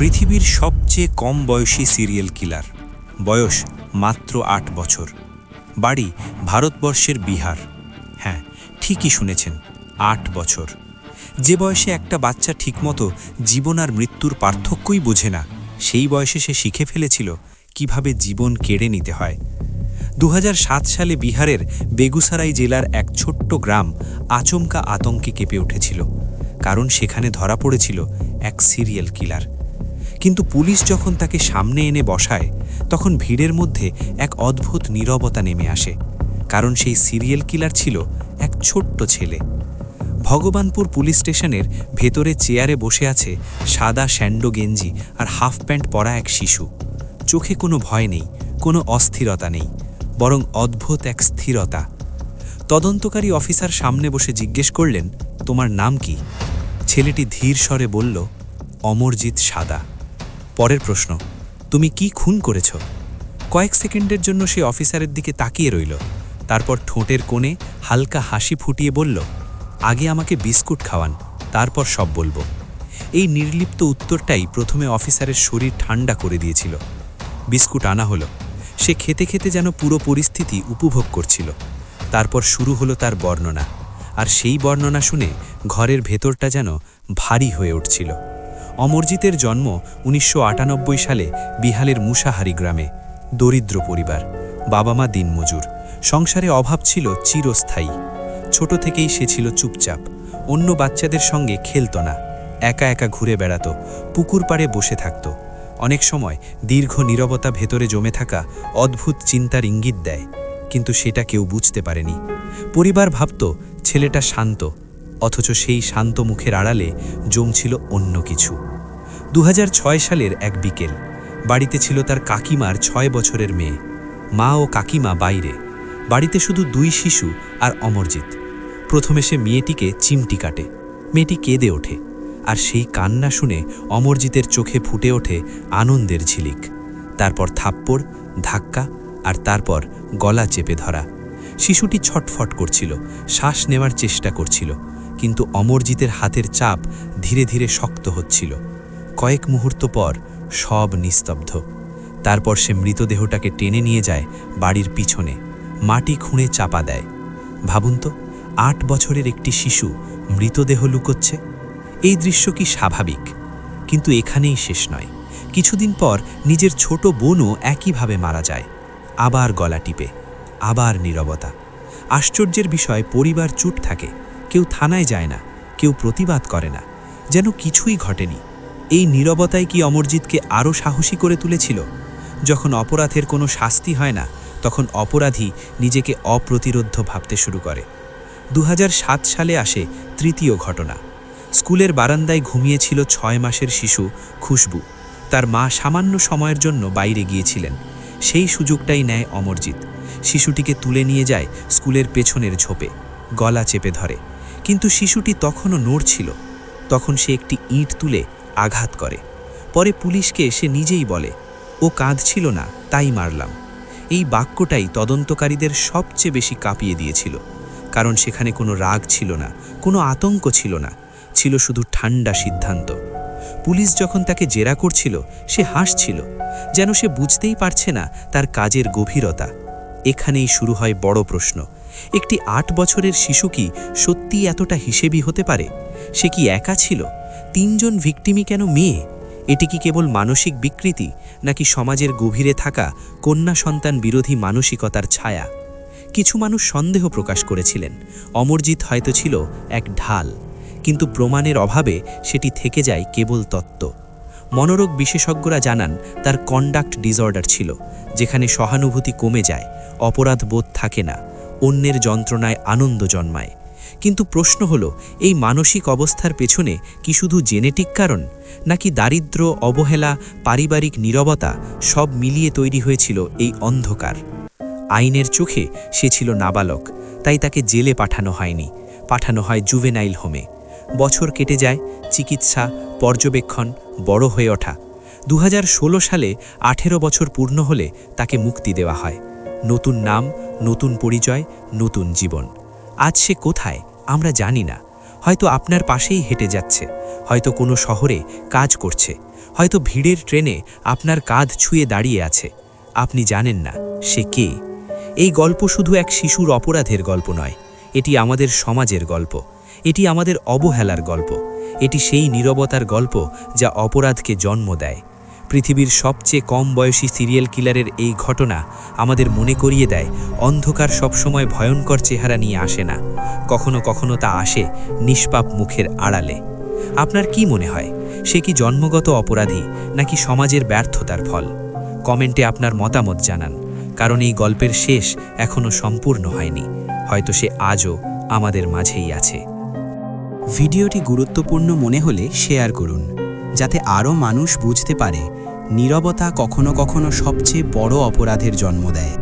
পৃথিবীর সবচেয়ে কম বয়সী সিরিয়াল কিলার, বয়স মাত্র ৮ বছর, বাড়ি ভারতবর্ষের বিহার। হ্যাঁ, ঠিকই শুনেছেন, ৮ বছর। যে বয়সে একটা বাচ্চা ঠিকমতো জীবন আর মৃত্যুর পার্থক্যই বোঝে না, সেই বয়সে সে শিখে ফেলেছিল কিভাবে জীবন কেড়ে নিতে হয়। ২০০৭ সালে বিহারের বেগুসারাই জেলার এক ছোট্ট গ্রাম আচমকা আতঙ্কে কেঁপে উঠেছিল, কারণ সেখানে ধরা পড়েছিল এক সিরিয়াল কিলার। কিন্তু পুলিশ যখন তাকে সামনে এনে বসায়, তখন ভিড়ের মধ্যে এক অদ্ভুত নীরবতা নেমে আসে, কারণ সেই সিরিয়াল কিলার ছিল এক ছোট্ট ছেলে। ভগবানপুর পুলিশ স্টেশনের ভেতরে চেয়ারে বসে আছে সাদা স্যান্ডো গেঞ্জি আর হাফ প্যান্ট পরা এক শিশু। চোখে কোনো ভয় নেই, কোনো অস্থিরতা নেই, বরং অদ্ভুত এক স্থিরতা। তদন্তকারী অফিসার সামনে বসে জিজ্ঞেস করলেন, তোমার নাম কি? ছেলেটি ধীর স্বরে বলল, অমরজিৎ সাদা। পরের প্রশ্ন, তুমি কি খুন করেছ? কয়েক সেকেন্ডের জন্য সে অফিসারের দিকে তাকিয়ে রইল, তারপর ঠোঁটের কোণে হালকা হাসি ফুটিয়ে বলল, আগে আমাকে বিস্কুট খাওয়ান, তারপর সব বলবো। এই নির্লিপ্ত উত্তরটাই প্রথমে অফিসারের শরীর ঠান্ডা করে দিয়েছিল। বিস্কুট আনা হলো। সে খেতে খেতে যেন পুরো পরিস্থিতি উপভোগ করছিল। তারপর শুরু হলো তার বর্ণনা, আর সেই বর্ণনা শুনে ঘরের ভেতরটা যেন ভারী হয়ে উঠছিল। অমরজিতের জন্ম ১৯৯৮ সালে বিহারের মুসাহারি গ্রামে। দরিদ্র পরিবার, বাবা মা দিনমজুর, সংসারে অভাব ছিল চিরস্থায়ী। ছোট থেকেই সে ছিল চুপচাপ, অন্য বাচ্চাদের সঙ্গে খেলত না, একা একা ঘুরে বেড়াত, পুকুর পাড়ে বসে থাকত। অনেক সময় দীর্ঘ নীরবতা ভেতরে জমে থাকা অদ্ভুত চিন্তার ইঙ্গিত দেয়, কিন্তু সেটা কেউ বুঝতে পারেনি। পরিবার ভাবত ছেলেটা শান্ত, অথচ সেই শান্ত মুখের আড়ালে জমছিল অন্য কিছু। ২০০৬ সালের এক বিকেল, বাড়িতে ছিল তার কাকিমার ৬ বছরের মেয়ে। মা ও কাকিমা বাইরে, বাড়িতে শুধু ২ শিশু আর অমরজিৎ। প্রথমে সে মেয়েটিকে চিমটি কাটে, মেয়েটি কেঁদে ওঠে, আর সেই কান্না শুনে অমরজিতের চোখে ফুটে ওঠে আনন্দের ঝিলিক। তারপর থাপ্পড়, ধাক্কা, আর তারপর গলা চেপে ধরা। শিশুটি ছটফট করছিল, শ্বাস নেওয়ার চেষ্টা করছিল, কিন্তু অমরজিতের হাতের চাপ ধীরে ধীরে শক্ত হচ্ছিল। কয়েক মুহূর্ত পর সব নিস্তব্ধ। তারপর সে মৃতদেহটাকে টেনে নিয়ে যায় বাড়ির পিছনে, মাটি খুঁড়ে চাপা দেয়। ভাবুন তো, ৮ বছরের একটি শিশু মৃতদেহ লুকোচ্ছে। এই দৃশ্য কি স্বাভাবিক? কিন্তু এখানেই শেষ নয়। কিছুদিন পর নিজের ছোট বোনও একইভাবে মারা যায়। আবার গলা টিপে, আবার নীরবতা। আশ্চর্যের বিষয়, পরিবার চুপ থাকে, কেউ থানায় যায় না, কেউ প্রতিবাদ করে না, যেন কিছুই ঘটেনি। এই নীরবতাই কি অমরজিৎকে আরও সাহসী করে তুলেছিল? যখন অপরাধের কোনো শাস্তি হয় না, তখন অপরাধী নিজেকে অপ্রতিরোধ্য ভাবতে শুরু করে। ২০০৭ সালে আসে তৃতীয় ঘটনা। স্কুলের বারান্দায় ঘুমিয়েছিল ৬ মাসের শিশু খুশবু। তার মা সামান্য সময়ের জন্য বাইরে গিয়েছিলেন। সেই সুযোগটাই নেয় অমরজিৎ। শিশুটিকে তুলে নিয়ে যায় স্কুলের পেছনের ঝোপে, গলা চেপে ধরে। কিন্তু শিশুটি তখনও নড়ছিল। তখন সে একটি ইঁট তুলে আঘাত করে। পরে পুলিশকে সে নিজেই বলে, ও কাঁদছিল না, তাই মারলাম। এই বাক্যটাই তদন্তকারীদের সবচেয়ে বেশি কাঁপিয়ে দিয়েছিল, কারণ সেখানে কোনো রাগ ছিল না, কোনো আতঙ্ক ছিল না, ছিল শুধু ঠান্ডা সিদ্ধান্ত। পুলিশ যখন তাকে জেরা করছিল, সে হাসছিল, যেন সে বুঝতেই পারছে না তার কাজের গভীরতা। এখানেই শুরু হয় বড় প্রশ্ন, একটি ৮ বছরের শিশু কি সত্যিই এতটা হিসেবি হতে পারে? সে কি একা ছিল? ৩ জন ভিকটিমই কেন মেয়ে? এটি কি কেবল মানসিক বিকৃতি, নাকি সমাজের গভীরে থাকা কন্যা সন্তান বিরোধী মানসিকতার ছায়া? কিছু মানুষ সন্দেহ প্রকাশ করেছিলেন অমরজিৎ হয়তো ছিল এক ঢাল, কিন্তু প্রমাণের অভাবে সেটি থেকে যায় কেবল তত্ত্ব। মনোরোগ বিশেষজ্ঞরা জানান তার কন্ডাক্ট ডিসঅর্ডার ছিল, যেখানে সহানুভূতি কমে যায়, অপরাধ বোধ থাকে না, অন্যের যন্ত্রণায় আনন্দ জন্মায়। কিন্তু প্রশ্ন হলো, এই মানসিক অবস্থার পেছনে কি শুধু জেনেটিক কারণ, নাকি দারিদ্র্য, অবহেলা, পারিবারিক নীরবতা সব মিলিয়ে তৈরি হয়েছিল এই অন্ধকার? আইনের চোখে সে ছিল নাবালক, তাই তাকে জেলে পাঠানো হয়নি, পাঠানো হয় জুভেনাইল হোমে। বছর কেটে যায়, চিকিৎসা, পর্যবেক্ষণ, বড় হয়ে ওঠা। ২০১৬ সালে ১৮ বছর পূর্ণ হলে তাকে মুক্তি দেওয়া হয়। নতুন নাম, নতুন পরিচয়, নতুন জীবন। আজ সে কোথায় আমরা জানি না। হয়তো আপনার পাশেই হেঁটে যাচ্ছে, হয়তো কোনো শহরে কাজ করছে, হয়তো ভিড়ের ট্রেনে আপনার কাঁধ ছুঁয়ে দাঁড়িয়ে আছে, আপনি জানেন না সে কে। এই গল্প শুধু এক শিশুর অপরাধের গল্প নয়, এটি আমাদের সমাজের গল্প, এটি আমাদের অবহেলার গল্প, এটি সেই নীরবতার গল্প যা অপরাধকে জন্ম দেয়। পৃথিবীর সবচেয়ে কম বয়সী সিরিয়াল কিলারের এই ঘটনা আমাদের মনে করিয়ে দেয়, অন্ধকার সবসময় ভয়ঙ্কর চেহারা নিয়ে আসে না, কখনো কখনো তা আসে নিষ্পাপ মুখের আড়ালে। আপনার কি মনে হয়, সে কি জন্মগত অপরাধী নাকি সমাজের ব্যর্থতার ফল? কমেন্টে আপনার মতামত জানান, কারণ এই গল্পের শেষ এখনও সম্পূর্ণ হয়নি। হয়তো সে আজও আমাদের মাঝেই আছে। ভিডিওটি গুরুত্বপূর্ণ মনে হলে শেয়ার করুন, যাতে আরও মানুষ বুঝতে পারে নীরবতা কখনো কখনো সবচেয়ে বড় অপরাধের জন্ম দেয়।